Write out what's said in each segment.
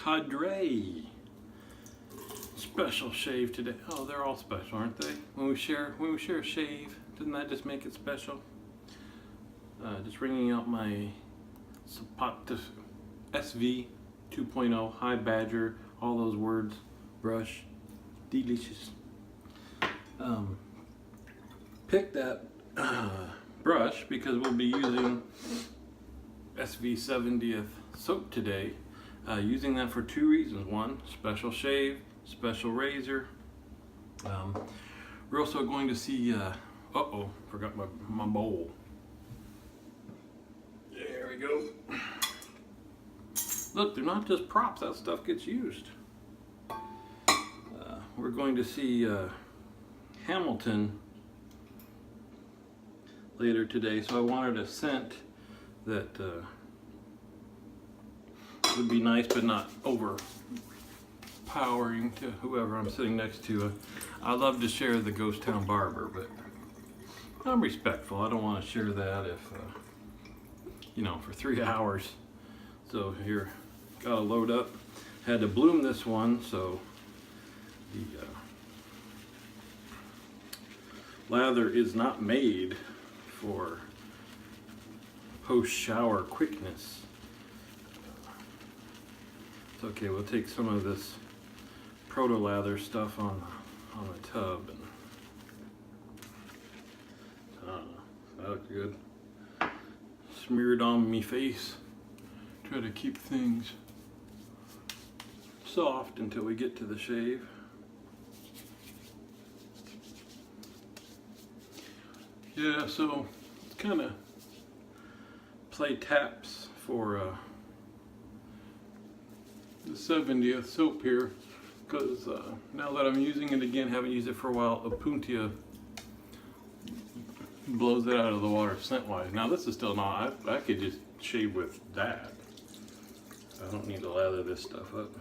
Cadre special shave today. Oh, they're all special, aren't they? When we share a shave, doesn't that just make it special? Just ringing out my Zapata SV 2.0 High Badger, all those words, brush, delicious. Pick that brush because we'll be using SV 70th soap today. Using that for two reasons. One, special shave, special razor. We're also going to see, uh-oh, forgot my bowl. There we go. Look, they're not just props, that stuff gets used. We're going to see Hamilton later today, so I wanted a scent that would be nice but not overpowering to whoever I'm sitting next to. I love to share the Ghost Town Barber, but I'm respectful. I don't want to share that if, you know, for 3 hours. So here, got to load up. Had to bloom this one, so the lather is not made for post-shower quickness. It's okay, we'll take some of this proto-lather stuff on the tub. And I don't know, that looks good. Smear it on me face. Try to keep things soft until we get to the shave. Yeah, so it's kind of play taps for the 70th soap here, because now that I'm using it again, haven't used it for a while, Opuntia blows it out of the water scent-wise. Now this is still not, I could just shave with that. I don't need to lather this stuff up.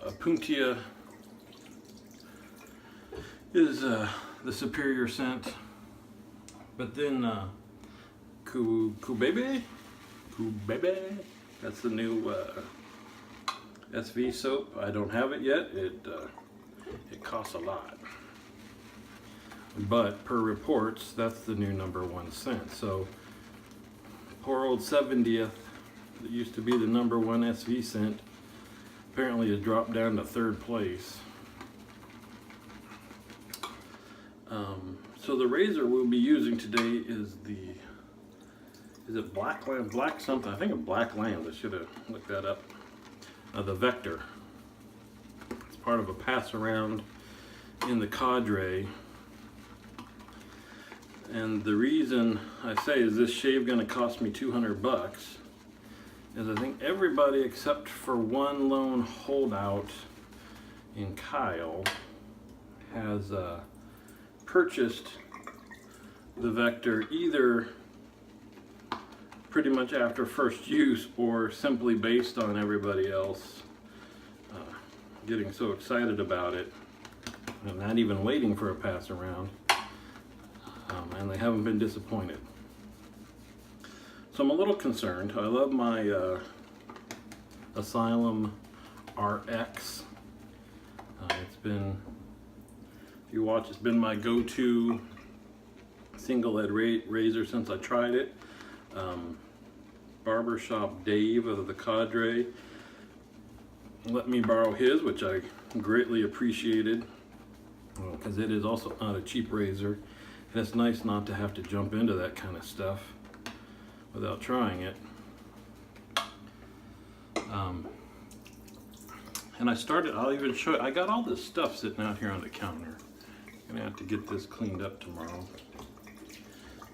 Opuntia is the superior scent, but then Kubebe, that's the new SV soap. I don't have it yet. It costs a lot, but per reports, that's the new #1 scent. So poor old 70th, that used to be the #1 SV scent, apparently has dropped down to 3rd place. So the razor we'll be using today is it Blackland, Black something? I think of Blackland. I should have looked that up. The Vector. It's part of a pass around in the Cadre. And the reason I say is this shave going to cost me $200 is I think everybody except for one lone holdout in Kyle has purchased the Vector either pretty much after first use or simply based on everybody else getting so excited about it and not even waiting for a pass around, and they haven't been disappointed. So I'm a little concerned. I love my Asylum RX. It's been, if you watch, it's been my go-to single head razor since I tried it. Barbershop Dave of the Cadre let me borrow his, which I greatly appreciated, because it is also not a cheap razor, and it's nice not to have to jump into that kind of stuff without trying it. And I'll even show you, I got all this stuff sitting out here on the counter. I'm gonna have to get this cleaned up tomorrow.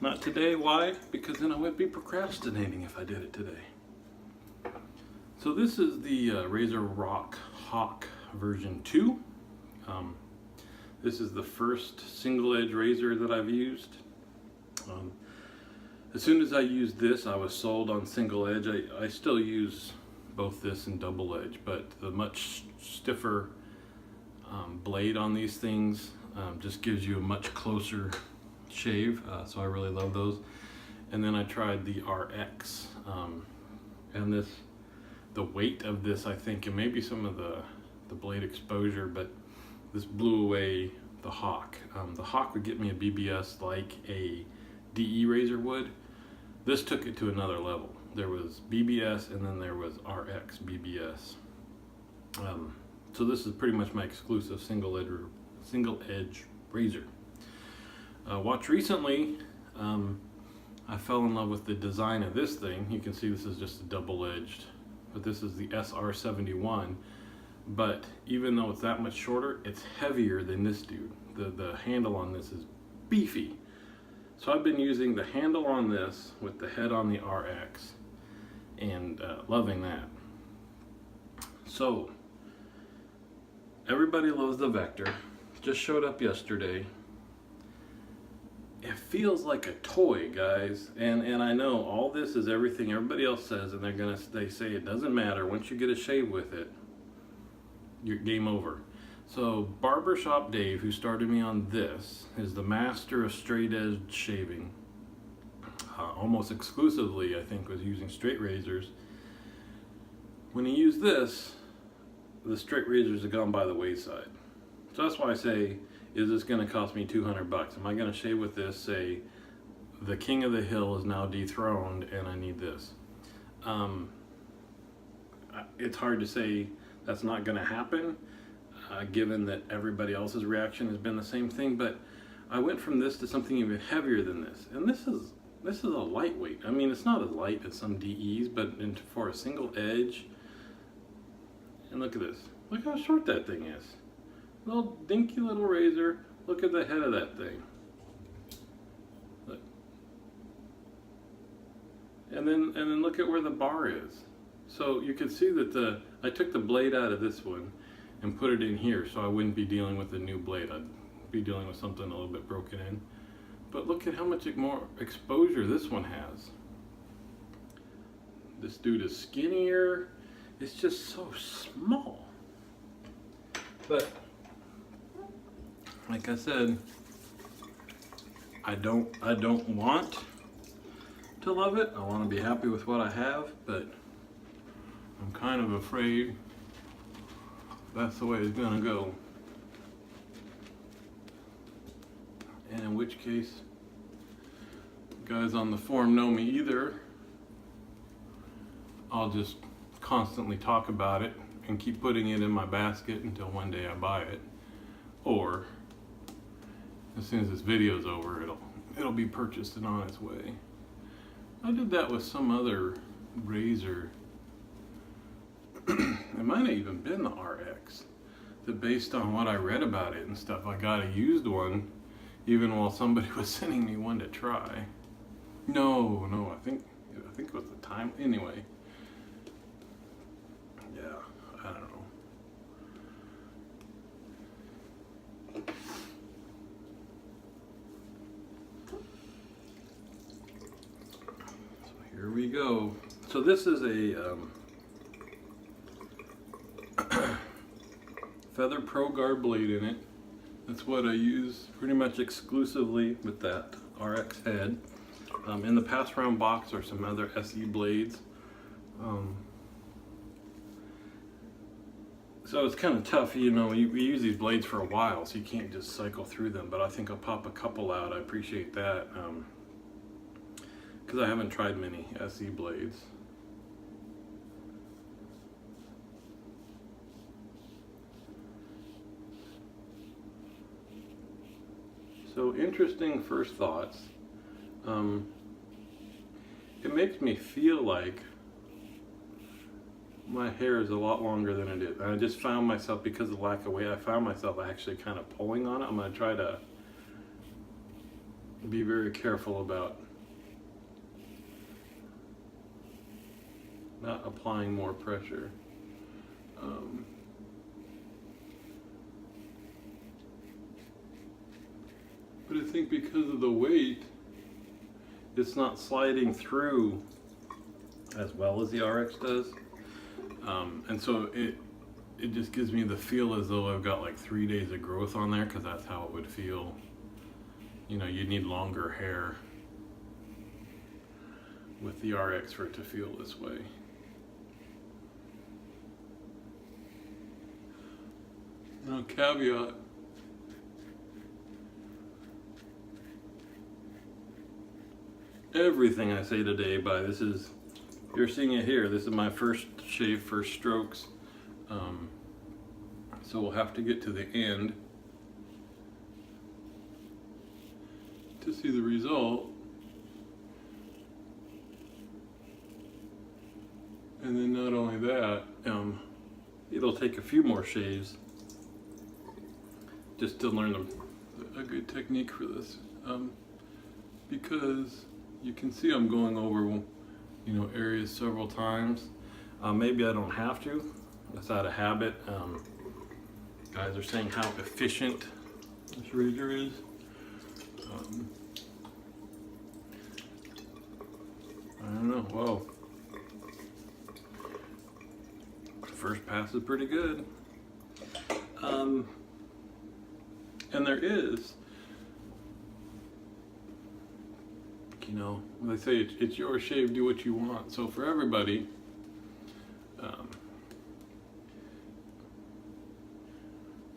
Not today, why? Because then I would be procrastinating if I did it today. So this is the Razor Rock Hawk version 2. This is the first single edge razor that I've used. As soon as I used this, I was sold on single edge. I still use both this and double edge, but the much stiffer blade on these things just gives you a much closer shave, so I really love those. And then I tried the RX, and this the weight of this, I think, and maybe some of the blade exposure, but this blew away the Hawk. The Hawk would get me a BBS like a DE razor would. This took it to another level. There was BBS and then there was RX BBS. So this is pretty much my exclusive single edge razor. Watch recently, I fell in love with the design of this thing. You can see this is just a double-edged, but this is the SR71. But even though it's that much shorter, it's heavier than this dude. The handle on this is beefy. So I've been using the handle on this with the head on the RX and loving that. So everybody loves the Vector. Just showed up yesterday. It feels like a toy, guys, and I know all this is everything everybody else says, and they say it doesn't matter. Once you get a shave with it, you're game over. So Barbershop Dave, who started me on this, is the master of straight edge shaving. Almost exclusively, I think, was using straight razors. When he used this, the straight razors have gone by the wayside. So that's why I say, is this going to cost me 200 bucks? Am I going to shave with this, say, the king of the hill is now dethroned and I need this? It's hard to say that's not going to happen, given that everybody else's reaction has been the same thing, but I went from this to something even heavier than this. And this is a lightweight. I mean, it's not as light as some DEs, but for a single edge, and look at this. Look how short that thing is. Little dinky little razor. Look at the head of that thing. Look. And then look at where the bar is. So you can see that I took the blade out of this one and put it in here, so I wouldn't be dealing with a new blade. I'd be dealing with something a little bit broken in. But look at how much more exposure this one has. This dude is skinnier. It's just so small. But like I said, I don't want to love it. I want to be happy with what I have, but I'm kind of afraid that's the way it's gonna go. And in which case, guys on the forum know me either. I'll just constantly talk about it and keep putting it in my basket until one day I buy it, or as soon as this video's over, it'll be purchased and on its way. I did that with some other razor. It might have even been the RX. That based on what I read about it and stuff, I got a used one, even while somebody was sending me one to try. No, I think it was the time. Anyway, yeah, I don't know. Here we go. So this is a Feather Pro Guard blade in it. That's what I use pretty much exclusively with that RX head. In the pass round box are some other SE blades. So it's kind of tough, you know, we use these blades for a while, so you can't just cycle through them, but I think I'll pop a couple out. I appreciate that. Because I haven't tried many SE blades. So interesting first thoughts. It makes me feel like my hair is a lot longer than it is. And I just found myself, because of the lack of weight, I found myself actually kind of pulling on it. I'm going to try to be very careful about not applying more pressure. But I think because of the weight, it's not sliding through as well as the RX does. And so it just gives me the feel as though I've got like 3 days of growth on there, because that's how it would feel. You know, you need longer hair with the RX for it to feel this way. Now, caveat. Everything I say today you're seeing it here. This is my first shave, first strokes. So we'll have to get to the end to see the result. And then not only that, it'll take a few more shaves just to learn a good technique for this. Because you can see I'm going over, areas several times. Maybe I don't have to. That's out of habit. Guys are saying how efficient this razor is. I don't know. Whoa. First pass is pretty good. And there is, they say it's your shave, do what you want. So for everybody,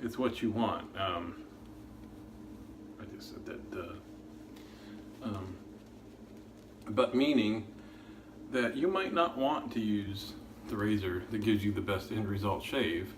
it's what you want. I just said that. But meaning that you might not want to use the razor that gives you the best end result shave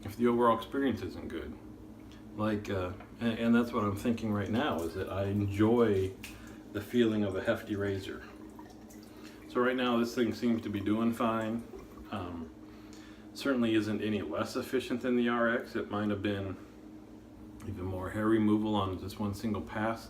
if the overall experience isn't good. And that's what I'm thinking right now, is that I enjoy the feeling of a hefty razor. So right now this thing seems to be doing fine. Certainly isn't any less efficient than the RX. It might have been even more hair removal on just one single pass.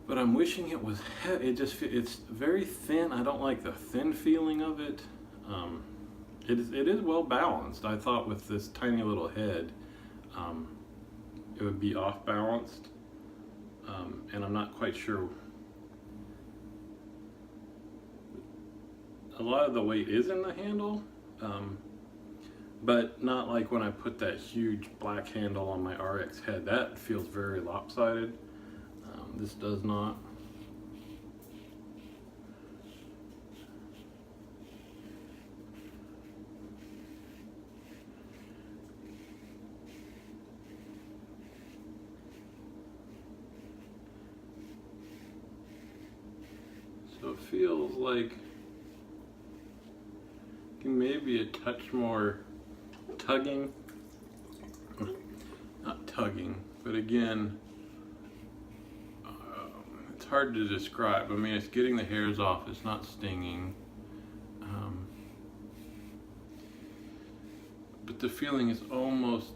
But I'm wishing it was it's very thin. I don't like the thin feeling of it. It is well balanced. I thought with this tiny little head, it would be off balanced. And I'm not quite sure. A lot of the weight is in the handle, but not like when I put that huge black handle on my RX head. That feels very lopsided. This does not. So it feels like maybe a touch more tugging. Not tugging, but again, it's hard to describe. I mean, it's getting the hairs off, it's not stinging. But the feeling is almost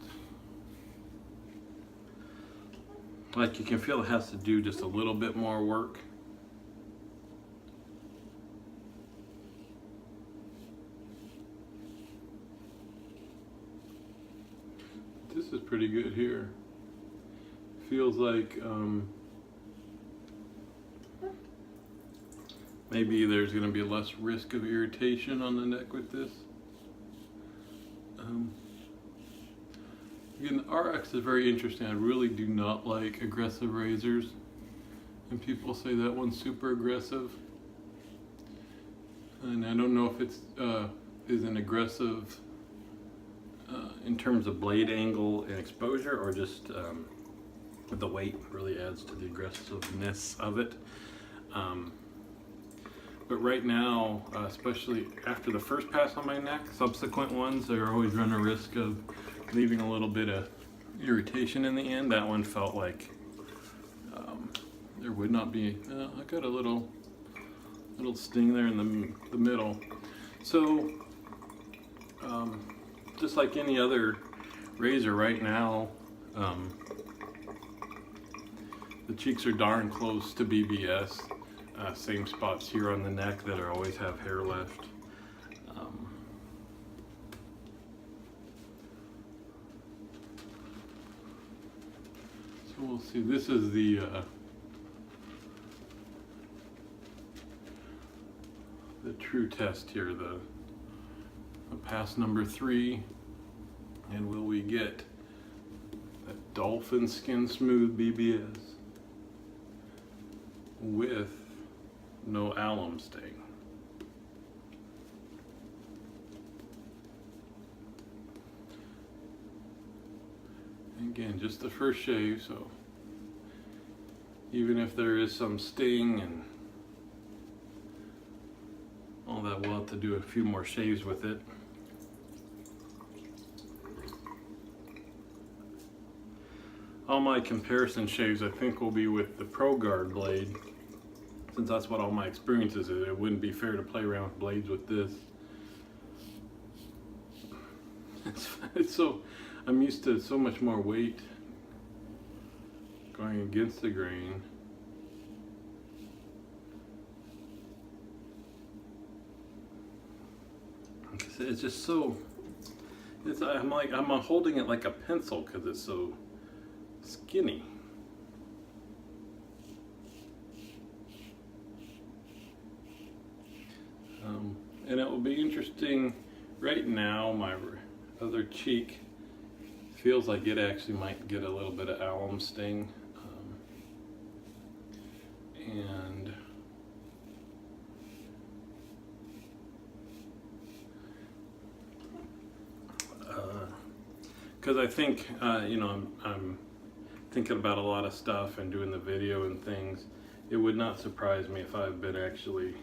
like you can feel it has to do just a little bit more work. This is pretty good here. Feels like maybe there's going to be less risk of irritation on the neck with this. Again, the RX is very interesting. I really do not like aggressive razors, and people say that one's super aggressive. And I don't know if it's is an aggressive in terms of blade angle and exposure, or just the weight really adds to the aggressiveness of it. But right now, especially after the first pass on my neck, subsequent ones, they're always run a risk of leaving a little bit of irritation in the end. That one felt like there would not be. I got a little sting there in the middle. So just like any other razor right now, the cheeks are darn close to BBS. Same spots here on the neck that always have hair left. So we'll see. This is the true test here, the pass number 3, and will we get a dolphin skin smooth BBS with no alum stain? Again, just the first shave, so even if there is some sting and all that, we'll have to do a few more shaves with it. All my comparison shaves I think will be with the Pro Guard blade, since that's what all my experience is. It wouldn't be fair to play around with blades with this. It's so, I'm used to so much more weight going against the grain. It's just so, I'm holding it like a pencil because it's so skinny. And it will be interesting. Right now my other cheek feels like it actually might get a little bit of alum sting, and because I think you know, I'm thinking about a lot of stuff and doing the video and things. It would not surprise me if I've been actually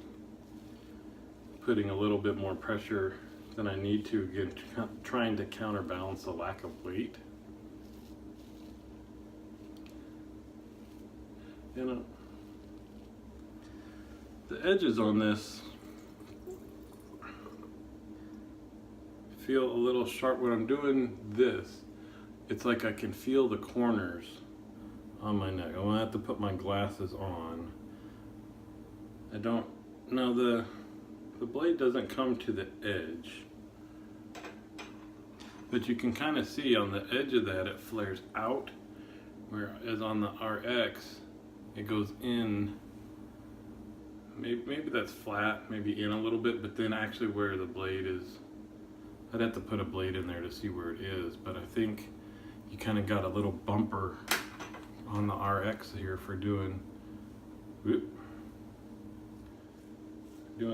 putting a little bit more pressure than I need to, again, trying to counterbalance the lack of weight. You know, the edges on this feel a little sharp. When I'm doing this, it's like I can feel the corners on my neck. I'm gonna have to put my glasses on. I don't, no, the blade doesn't come to the edge, but you can kind of see on the edge of that it flares out, whereas on the RX it goes in. Maybe that's flat, maybe in a little bit, but then actually where the blade is, I'd have to put a blade in there to see where it is, but I think you kind of got a little bumper on the RX here for doing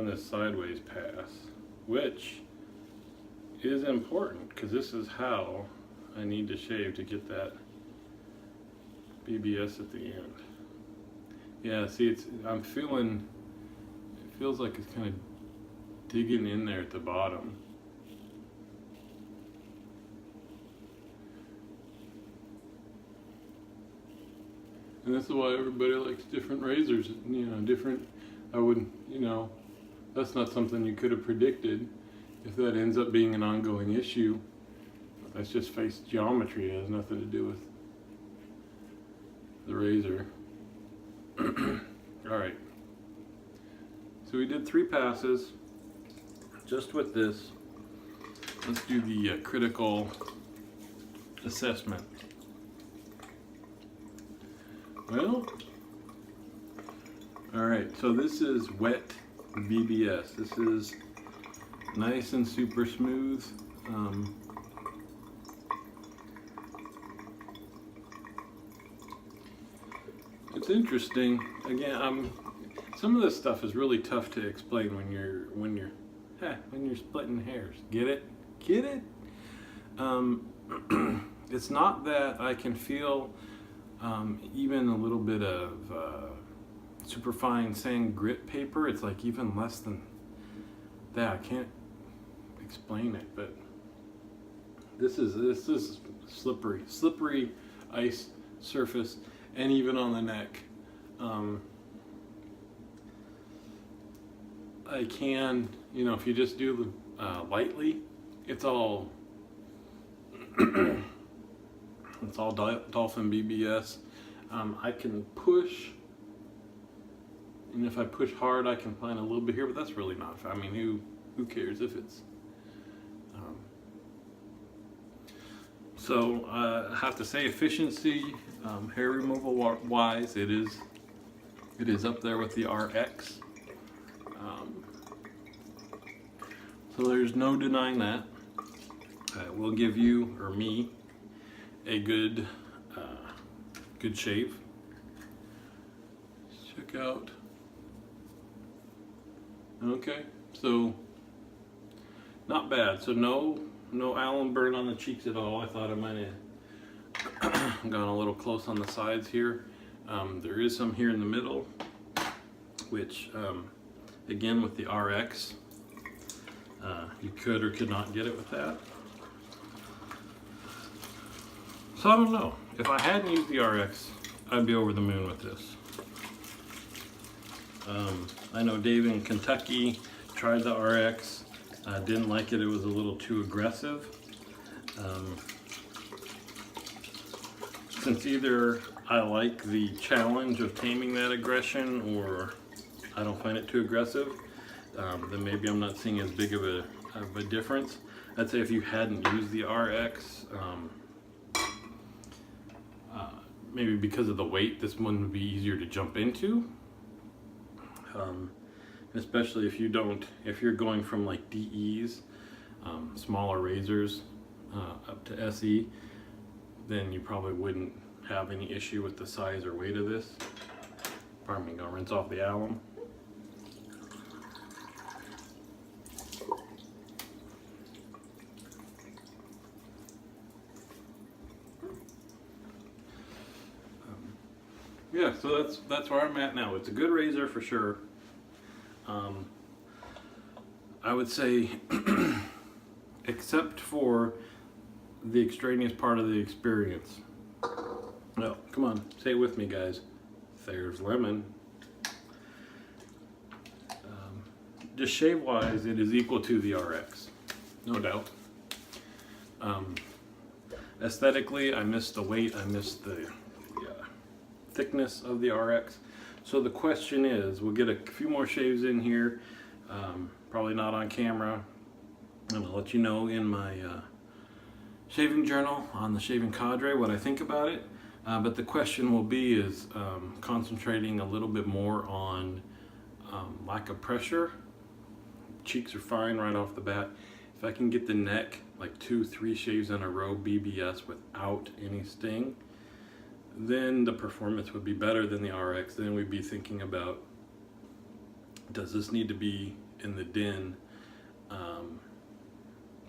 this sideways pass, which is important because this is how I need to shave to get that BBS at the end. Yeah, see, I'm feeling, it feels like it's kind of digging in there at the bottom. And this is why everybody likes different razors, you know, different, I wouldn't, you know, that's not something you could have predicted. If that ends up being an ongoing issue, that's just face geometry. It has nothing to do with the razor. All right. So we did 3 passes just with this. Let's do the critical assessment. Well, all right, so this is wet BBS. This is nice and super smooth. It's interesting. Again, some of this stuff is really tough to explain when you're splitting hairs. Get it? Get it? It's not that I can feel even a little bit of superfine sand grit paper. It's like even less than that. I can't explain it, but this is slippery ice surface, and even on the neck. I can, you know, if you just do lightly, it's all it's all Dolphin BBS. I can push, and if I push hard, I can find a little bit here, but that's really not. I mean, who cares if it's. So I have to say, efficiency, hair removal wise, it is up there with the RX. So there's no denying that. We'll give you, or me, a good shave. Let's check out. Okay, so not bad. So no alum burn on the cheeks at all. I thought I might have I've gone a little close on the sides here. There is some here in the middle, which again with the RX, you could or could not get it with that. So I don't know. If I hadn't used the RX, I'd be over the moon with this. I know Dave in Kentucky tried the RX, didn't like it. It was a little too aggressive. Since either I like the challenge of taming that aggression or I don't find it too aggressive, then maybe I'm not seeing as big of a difference. I'd say if you hadn't used the RX, maybe because of the weight, this one would be easier to jump into. Especially if you're going from like DEs, smaller razors, up to SE, then you probably wouldn't have any issue with the size or weight of this. Pardon me, gonna rinse off the alum. Yeah, so that's where I'm at now. It's a good razor for sure. I would say, except for the extraneous part of the experience. No, come on, say it with me, guys. There's lemon. Just shave-wise, it is equal to the RX, no doubt. Aesthetically, I miss the weight. I miss the thickness of the RX. So the question is, we'll get a few more shaves in here, probably not on camera, and I'll let you know in my shaving journal on the Shaving Cadre what I think about it. But the question will be is concentrating a little bit more on lack of pressure. Cheeks are fine right off the bat. If I can get the neck like 2-3 shaves in a row BBS without any sting, then the performance would be better than the RX. Then we'd be thinking about, does this need to be in the den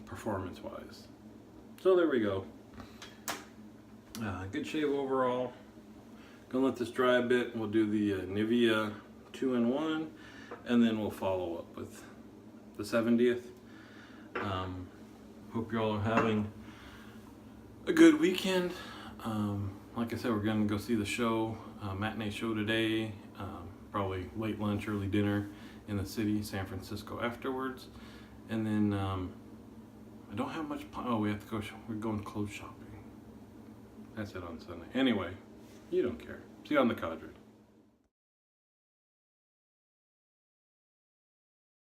performance wise? So there we go. Good shave overall. Gonna let this dry a bit. We'll do the Nivea 2-in-1 and then we'll follow up with the 70th. Hope you all are having a good weekend. Like I said, we're going to go see the show, matinee show today, probably late lunch, early dinner in the city, San Francisco afterwards. And then I don't have much, we have to go, we're going clothes shopping. That's it on Sunday. Anyway, you don't care. See you on the Cadre.